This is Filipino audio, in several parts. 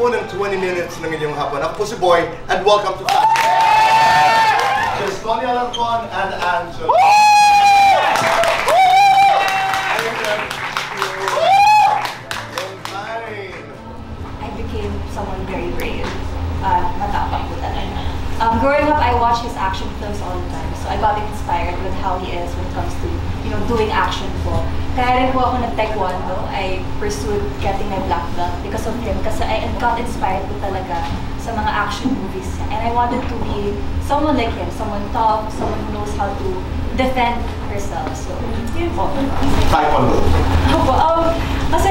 unang 20 minutes ng inyong hapon. Ako po si Boy, and welcome to Fast. There's Tony Alarcon and Angela. I became someone very brave. Matapang po talaga. Growing up, I watched his action films all the time. So I got inspired with how he is when it comes to, doing action po. Kaya rin po ako nag-taekwondo. I pursued getting my black belt because of him. Kasi I got inspired po talaga sa mga action movies niya. And I wanted to be someone like him. Someone tough, someone who knows how to defend herself. So, yun po. Taekwondo. Kasi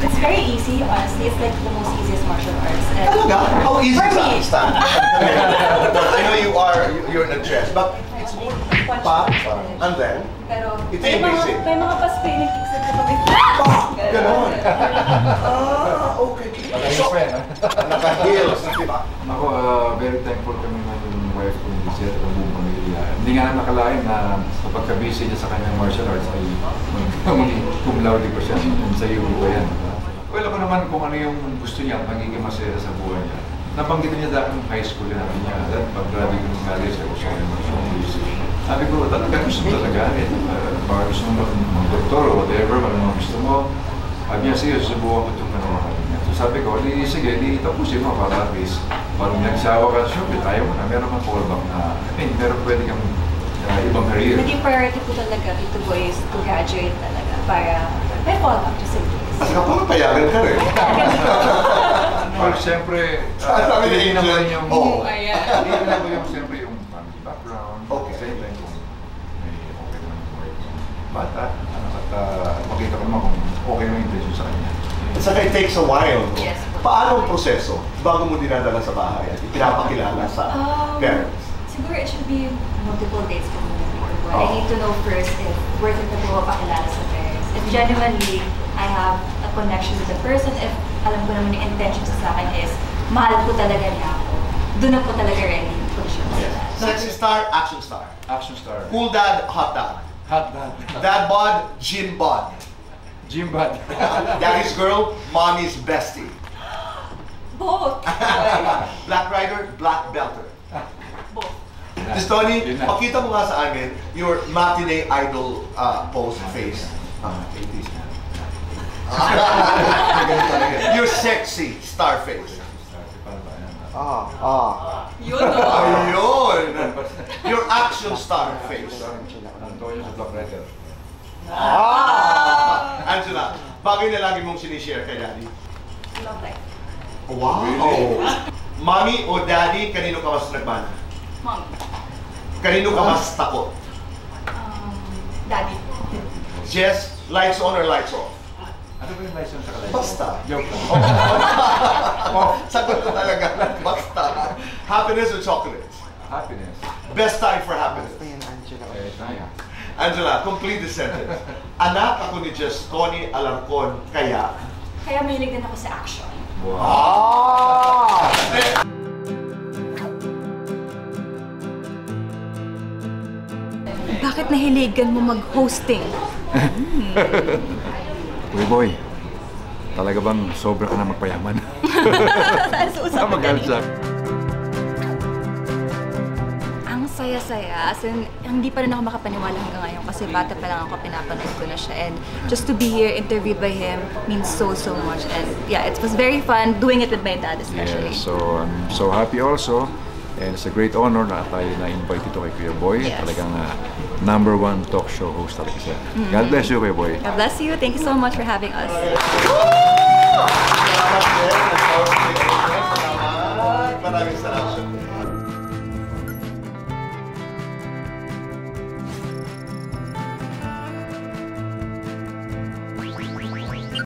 it's very easy, honestly. It's like the most easiest martial arts. Talaga? How easy is me. that? I know you're in a dress, but it's more pop, and then it's amazing. May mga pa-spinning kicks na kami. Ganon. Okay. So, naka-heels, di ba? Ako, very thankful kami ng wife ko ni Giselle at ang buong pamilya. Hindi nga nakalain na kapag ka-busy niya sa kanyang martial arts ay cum laude ko siya. Sa iyo ko yan. Well, ako naman kung ano yung gusto niya, magiging masaya sa buhay niya. Nabanggit niya dahil ng high school na niya. Dahil pag-grabe ko ng college, ako sa kanyang martial arts. Sabi ko, talaga gusto mo talaga. Baka gusto mo mag-doktor o whatever, ano gusto mo. Sabi niya, sige, susubukan ko itong nanawakan niya. So sabi ko, sige, tapusin mo para at least. Pag nagsawa ka, syempre tayo mo na, meron kang fallback na, meron pwede kang ibang career. Naging priority po talaga dito boys to graduate talaga para may fallback just in case. Kasi kapag payagan ka rin. Well, siyempre, hindi naman yung siyempre yung family background. Okay. Same time kung may okay naman yung bata, at makita ko naman kung okay naman yung intention sa kanya. At saka it takes a while. Yes. Paano ang proseso bago mo dinadala sa bahay at ipinapakilala sa parents? Siguro it should be multiple dates po before. I need to know first if worth it na po mapakilala sa parents. If genuinely I have a connection with the person, if alam ko naman yung intention sa akin is mahal po talaga niya ako, doon na po talaga ready po siya. Sexy star, action star. Action star. Cool dad, hot dad. Hot dad. Dad bod, gym bod. Gym bod. Daddy's girl, mommy's bestie. Both. Black rider, black belter. Both. Miss Tony, pakita mo nga sa amin your matinee idol pose face. 80s na. Your sexy star face. Yun o. Ayun! Your action star face. Antonio sa Black Rider. Angela, bagay na lagi mong sinishare kay Daddy. Love life. Wow! Mommy o Daddy, kanino ka mas nagmana? Mommy. Kanino ka mas takot? Daddy. Jess, lights on or lights off? Ano ba yung license sa kalay? Basta. Joke lang. Sagot ko talaga. Basta. Happiness or chocolates? Happiness. Best time for happiness. Angela, complete the sentence. Anak ako ni Jess Tony Alarcon, kaya? Kaya mahilig din ako sa action. Wow! Bakit nahiligan mo mag-hosting? Uy boy, talaga bang sobra ka na magpayaman? Sa Mag-alsa. Ang saya-saya, as in, hindi pa rin ako makapaniwala hanggang ngayon kasi bata pa lang ako, pinapanood ko na siya. And just to be here, interviewed by him, means so much. And yeah, it was very fun doing it with my dad especially. Yeah, so I'm so happy also. And it's a great honor na tayo na-invite dito kay Kuya Boy. Yes. Talagang #1 talk show host talaga siya. God bless you, Kuya Boy. God bless you. Thank you so much for having us.